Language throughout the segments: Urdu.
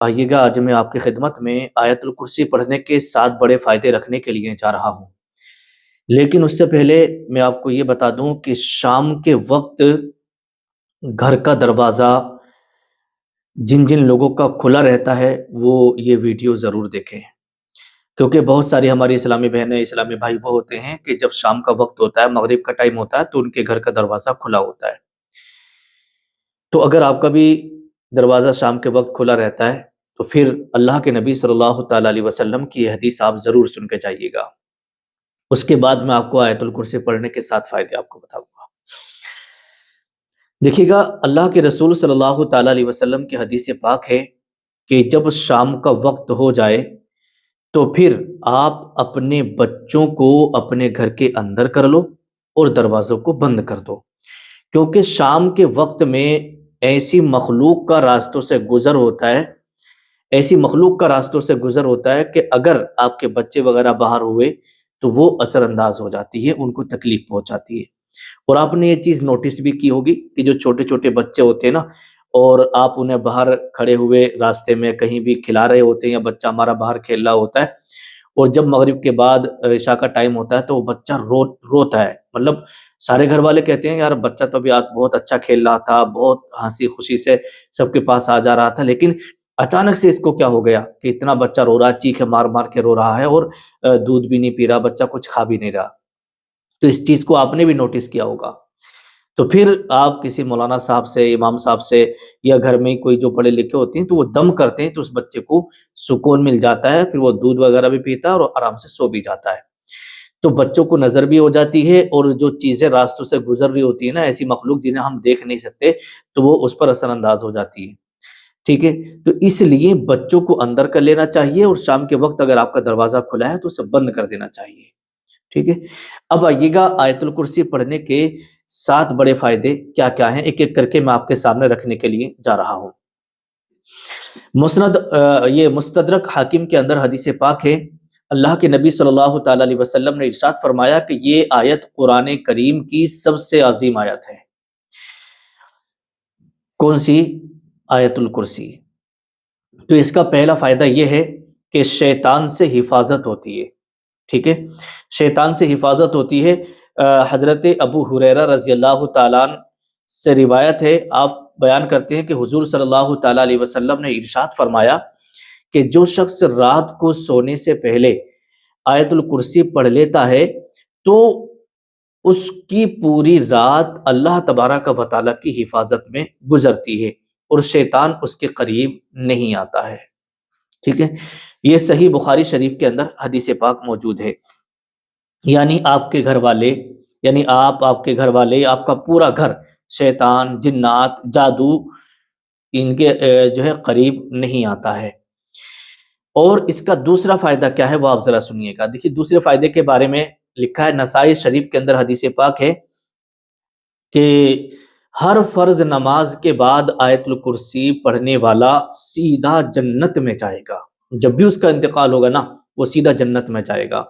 آئیے گا، آج میں آپ کی خدمت میں آیت الکرسی پڑھنے کے 7 بڑے فائدے رکھنے کے لیے جا رہا ہوں۔ لیکن اس سے پہلے میں آپ کو یہ بتا دوں کہ شام کے وقت گھر کا دروازہ جن جن لوگوں کا کھلا رہتا ہے وہ یہ ویڈیو ضرور دیکھیں، کیونکہ بہت ساری ہماری اسلامی بہنیں، اسلامی بھائی وہ ہوتے ہیں کہ جب شام کا وقت ہوتا ہے، مغرب کا ٹائم ہوتا ہے، تو ان کے گھر کا دروازہ کھلا ہوتا ہے۔ تو اگر آپ کا بھی دروازہ شام کے وقت کھلا رہتا ہے تو پھر اللہ کے نبی صلی اللہ تعالیٰ علیہ وسلم کی یہ حدیث آپ ضرور سن کے جائیے گا۔ اس کے بعد میں آپ کو آیت الکرسی پڑھنے کے 7 فائدے آپ کو بتاؤں گا۔ دیکھیے گا، اللہ کے رسول صلی اللہ تعالیٰ علیہ وسلم کی حدیث پاک ہے کہ جب شام کا وقت ہو جائے تو پھر آپ اپنے بچوں کو اپنے گھر کے اندر کر لو اور دروازوں کو بند کر دو، کیونکہ شام کے وقت میں ایسی مخلوق کا راستوں سے گزر ہوتا ہے، ایسی مخلوق کا راستوں سے گزر ہوتا ہے کہ اگر آپ کے بچے وغیرہ باہر ہوئے تو وہ اثر انداز ہو جاتی ہے، ان کو تکلیف پہنچاتی ہے۔ اور آپ نے یہ چیز نوٹس بھی کی ہوگی کہ جو چھوٹے چھوٹے بچے ہوتے ہیں نا، اور آپ انہیں باہر کھڑے ہوئے راستے میں کہیں بھی کھلا رہے ہوتے ہیں، یا بچہ ہمارا باہر کھیل رہا ہوتا ہے، اور جب مغرب کے بعد عشاء کا ٹائم ہوتا ہے تو وہ بچہ روتا ہے، مطلب سارے گھر والے کہتے ہیں یار بچہ تو ابھی آج بہت اچھا کھیل رہا تھا، بہت ہنسی خوشی سے سب کے پاس آ جا رہا تھا، لیکن اچانک سے اس کو کیا ہو گیا کہ اتنا بچہ رو رہا ہے، چیخے مار مار کے رو رہا ہے، اور دودھ بھی نہیں پی رہا بچہ، کچھ کھا بھی نہیں رہا۔ تو اس چیز کو آپ نے بھی نوٹس کیا ہوگا۔ تو پھر آپ کسی مولانا صاحب سے، امام صاحب سے، یا گھر میں کوئی جو پڑھے لکھے ہوتے ہیں تو وہ دم کرتے ہیں تو اس بچے کو سکون مل جاتا ہے، پھر وہ دودھ وغیرہ بھی پیتا ہے اور آرام سے سو بھی جاتا ہے۔ تو بچوں کو نظر بھی ہو جاتی ہے، اور جو چیزیں راستوں سے گزر رہی ہوتی ہیں نا، ایسی مخلوق جنہیں ہم دیکھ نہیں سکتے، تو وہ اس پر اثر انداز ہو جاتی ہے۔ ٹھیک ہے، تو اس لیے بچوں کو اندر کر لینا چاہیے، اور شام کے وقت اگر آپ کا دروازہ کھلا ہے تو اسے بند کر دینا چاہیے۔ ٹھیک ہے، اب آئیے گا آیت الکرسی پڑھنے کے 7 بڑے فائدے کیا کیا ہیں، ایک ایک کر کے میں آپ کے سامنے رکھنے کے لیے جا رہا ہوں۔ یہ مستدرک حاکم کے اندر حدیث پاک ہے، اللہ کے نبی صلی اللہ تعالیٰ علیہ وسلم نے ارشاد فرمایا کہ یہ آیت قرآن کریم کی سب سے عظیم آیت ہے۔ کون سی؟ آیت الکرسی۔ تو اس کا پہلا فائدہ یہ ہے کہ شیطان سے حفاظت ہوتی ہے۔ ٹھیک ہے، شیطان سے حفاظت ہوتی ہے۔ حضرت ابو ہریرہ رضی اللہ تعالیٰ عنہ سے روایت ہے، آپ بیان کرتے ہیں کہ حضور صلی اللہ تعالیٰ علیہ وسلم نے ارشاد فرمایا کہ جو شخص رات کو سونے سے پہلے آیت الکرسی پڑھ لیتا ہے تو اس کی پوری رات اللہ تبارک و تعالیٰ کی حفاظت میں گزرتی ہے، اور شیطان اس کے قریب نہیں آتا ہے۔ ٹھیک ہے، یہ صحیح بخاری شریف کے اندر حدیث پاک موجود ہے۔ یعنی آپ کے گھر والے، یعنی آپ کے گھر والے، آپ کا پورا گھر شیطان، جنات، جادو ان کے جو ہے قریب نہیں آتا ہے۔ اور اس کا دوسرا فائدہ کیا ہے وہ آپ ذرا سنیے گا۔ دیکھیے دوسرے فائدے کے بارے میں لکھا ہے، نسائی شریف کے اندر حدیث پاک ہے کہ ہر فرض نماز کے بعد آیت الکرسی پڑھنے والا سیدھا جنت میں جائے گا۔ جب بھی اس کا انتقال ہوگا نا، وہ سیدھا جنت میں جائے گا۔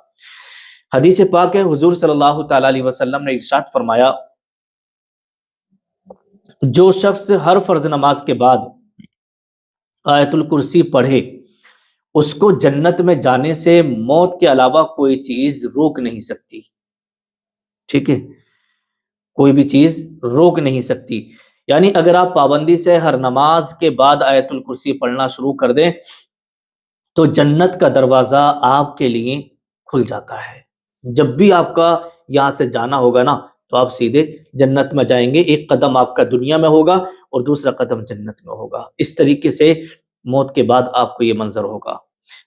حدیث پاک ہے، حضور صلی اللہ تعالیٰ علیہ وسلم نے ارشاد فرمایا، جو شخص ہر فرض نماز کے بعد آیت الکرسی پڑھے اس کو جنت میں جانے سے موت کے علاوہ کوئی چیز روک نہیں سکتی۔ ٹھیک ہے، کوئی بھی چیز روک نہیں سکتی۔ یعنی اگر آپ پابندی سے ہر نماز کے بعد آیت الکرسی پڑھنا شروع کر دیں تو جنت کا دروازہ آپ کے لیے کھل جاتا ہے۔ جب بھی آپ کا یہاں سے جانا ہوگا نا تو آپ سیدھے جنت میں جائیں گے۔ ایک قدم آپ کا دنیا میں ہوگا اور دوسرا قدم جنت میں ہوگا۔ اس طریقے سے موت کے بعد آپ کو یہ منظر ہوگا۔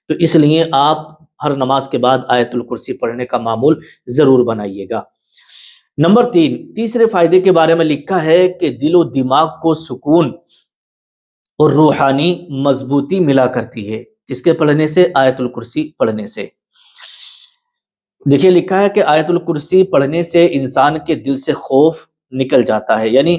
تو اس لیے آپ ہر نماز کے بعد آیت الکرسی پڑھنے کا معمول ضرور بنائیے گا۔ نمبر 3، تیسرے فائدے کے بارے میں لکھا ہے کہ دل و دماغ کو سکون اور روحانی مضبوطی ملا کرتی ہے۔ کس کے پڑھنے سے؟ آیت الکرسی پڑھنے سے۔ دیکھیے لکھا ہے کہ آیت الکرسی پڑھنے سے انسان کے دل سے خوف نکل جاتا ہے، یعنی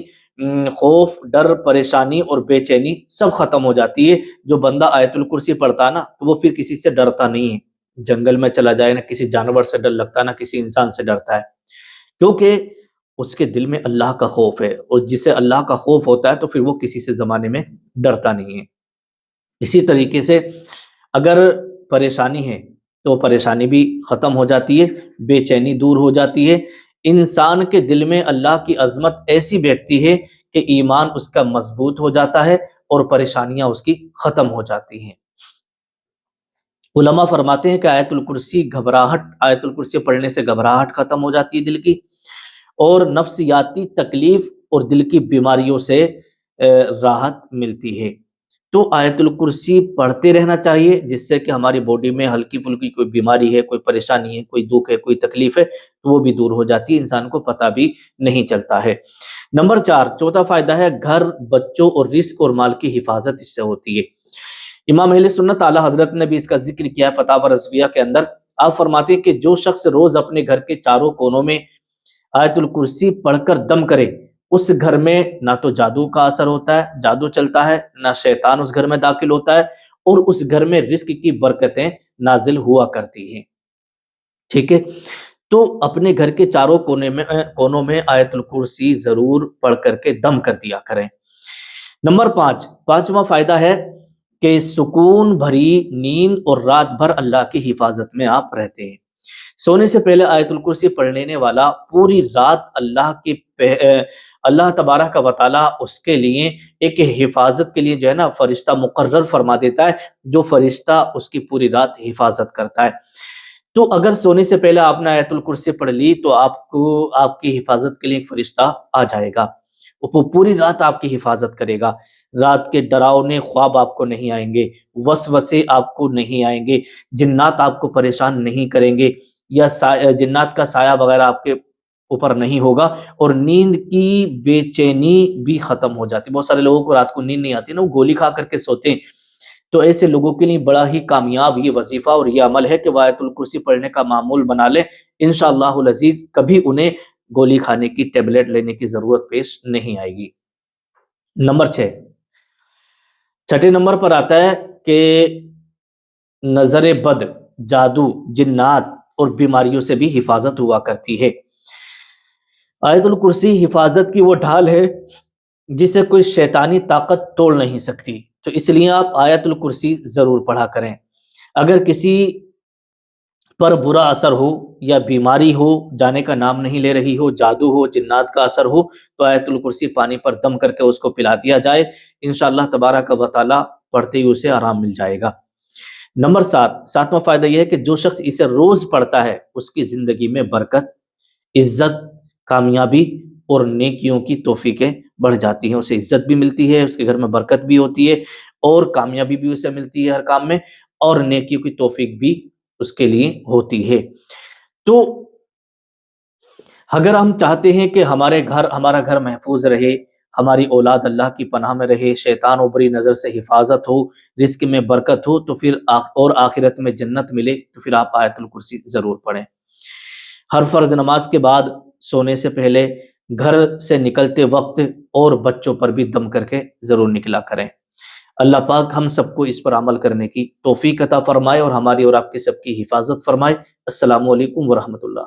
خوف، ڈر، پریشانی اور بے چینی سب ختم ہو جاتی ہے۔ جو بندہ آیت الکرسی پڑھتا ہے نا تو وہ پھر کسی سے ڈرتا نہیں ہے۔ جنگل میں چلا جائے، نہ کسی جانور سے ڈر لگتا ہے، نہ کسی انسان سے ڈرتا ہے، کیونکہ اس کے دل میں اللہ کا خوف ہے، اور جسے اللہ کا خوف ہوتا ہے تو پھر وہ کسی سے زمانے میں ڈرتا نہیں ہے۔ اسی طریقے سے اگر پریشانی ہے تو پریشانی بھی ختم ہو جاتی ہے، بے چینی دور ہو جاتی ہے، انسان کے دل میں اللہ کی عظمت ایسی بیٹھتی ہے کہ ایمان اس کا مضبوط ہو جاتا ہے اور پریشانیاں اس کی ختم ہو جاتی ہیں۔ علماء فرماتے ہیں کہ آیت الکرسی پڑھنے سے گھبراہٹ ختم ہو جاتی ہے دل کی، اور نفسیاتی تکلیف اور دل کی بیماریوں سے راحت ملتی ہے۔ تو آیت الکرسی پڑھتے رہنا چاہیے، جس سے کہ ہماری باڈی میں ہلکی پھلکی کوئی بیماری ہے، کوئی پریشانی ہے، کوئی دکھ ہے، کوئی تکلیف ہے، تو وہ بھی دور ہو جاتی ہے، انسان کو پتہ بھی نہیں چلتا ہے۔ نمبر 4، چوتھا فائدہ ہے گھر، بچوں اور رزق اور مال کی حفاظت اس سے ہوتی ہے۔ امام اہل سنت اعلی حضرت نے بھی اس کا ذکر کیا ہے فتاوی رضویہ کے اندر۔ آپ فرماتے ہیں کہ جو شخص روز اپنے گھر کے چاروں کونوں میں آیت الکرسی پڑھ کر دم کرے، اس گھر میں نہ تو جادو کا اثر ہوتا ہے، جادو چلتا ہے، نہ شیطان اس گھر میں داخل ہوتا ہے، اور اس گھر میں رزق کی برکتیں نازل ہوا کرتی ہیں۔ ٹھیک ہے، تو اپنے گھر کے چاروں کونوں میں آیت الکرسی ضرور پڑھ کر کے دم کر دیا کریں۔ نمبر 5، پانچواں فائدہ ہے کہ سکون بھری نیند اور رات بھر اللہ کی حفاظت میں آپ رہتے ہیں۔ سونے سے پہلے آیت الکرسی پڑھنے والا پوری رات اللہ تبارک و تعالیٰ اس کے لیے ایک حفاظت کے لیے جو ہے نا فرشتہ مقرر فرما دیتا ہے، جو فرشتہ اس کی پوری رات حفاظت کرتا ہے۔ تو اگر سونے سے پہلے آپ نے آیت الکرسی پڑھ لی تو آپ کی حفاظت کے لیے ایک فرشتہ آ جائے گا، وہ پوری رات آپ کی حفاظت کرے گا۔ رات کے ڈراؤنے خواب آپ کو نہیں آئیں گے، وسوسے آپ کو نہیں آئیں گے، جنات آپ کو پریشان نہیں کریں گے، یا جنات کا سایہ وغیرہ آپ کے اوپر نہیں ہوگا، اور نیند کی بے چینی بھی ختم ہو جاتی۔ بہت سارے لوگوں کو رات کو نیند نہیں آتی نا، وہ گولی کھا کر کے سوتے ہیں، تو ایسے لوگوں کے لیے بڑا ہی کامیاب یہ وظیفہ اور یہ عمل ہے کہ وہ آیت الکرسی پڑھنے کا معمول بنا لیں، انشاءاللہ العزیز کبھی انہیں گولی کھانے کی، ٹیبلٹ لینے کی ضرورت پیش نہیں آئے گی۔ نمبر 6، چھٹے نمبر پر آتا ہے کہ نظر بد، جادو، جنات اور بیماریوں سے بھی حفاظت ہوا کرتی ہے۔ آیت الکرسی حفاظت کی وہ ڈھال ہے جسے کوئی شیطانی طاقت توڑ نہیں سکتی، تو اس لیے آپ آیت الکرسی ضرور پڑھا کریں۔ اگر کسی پر برا اثر ہو یا بیماری ہو، جانے کا نام نہیں لے رہی ہو، جادو ہو، جنات کا اثر ہو، تو آیت الکرسی پانی پر دم کر کے اس کو پلا دیا جائے، انشاءاللہ تبارک و تعالیٰ پڑھتے ہی اسے آرام مل جائے گا۔ نمبر 7، ساتواں فائدہ یہ ہے کہ جو شخص اسے روز پڑھتا ہے اس کی زندگی میں برکت، عزت، کامیابی اور نیکیوں کی توفیقیں بڑھ جاتی ہیں، اسے عزت بھی ملتی ہے، اس کے گھر میں برکت بھی ہوتی ہے، اور کامیابی بھی اسے ملتی ہے ہر کام میں، اور نیکیوں کی توفیق بھی اس کے لیے ہوتی ہے۔ تو اگر ہم چاہتے ہیں کہ ہمارا گھر محفوظ رہے، ہماری اولاد اللہ کی پناہ میں رہے، شیطان و بری نظر سے حفاظت ہو، رزق میں برکت ہو، تو پھر اور آخرت میں جنت ملے، تو پھر آپ آیت الکرسی ضرور پڑھیں۔ ہر فرض نماز کے بعد، سونے سے پہلے، گھر سے نکلتے وقت، اور بچوں پر بھی دم کر کے ضرور نکلا کریں۔ اللہ پاک ہم سب کو اس پر عمل کرنے کی توفیق عطا فرمائے اور ہماری اور آپ کی سب کی حفاظت فرمائے۔ السلام علیکم ورحمۃ اللہ۔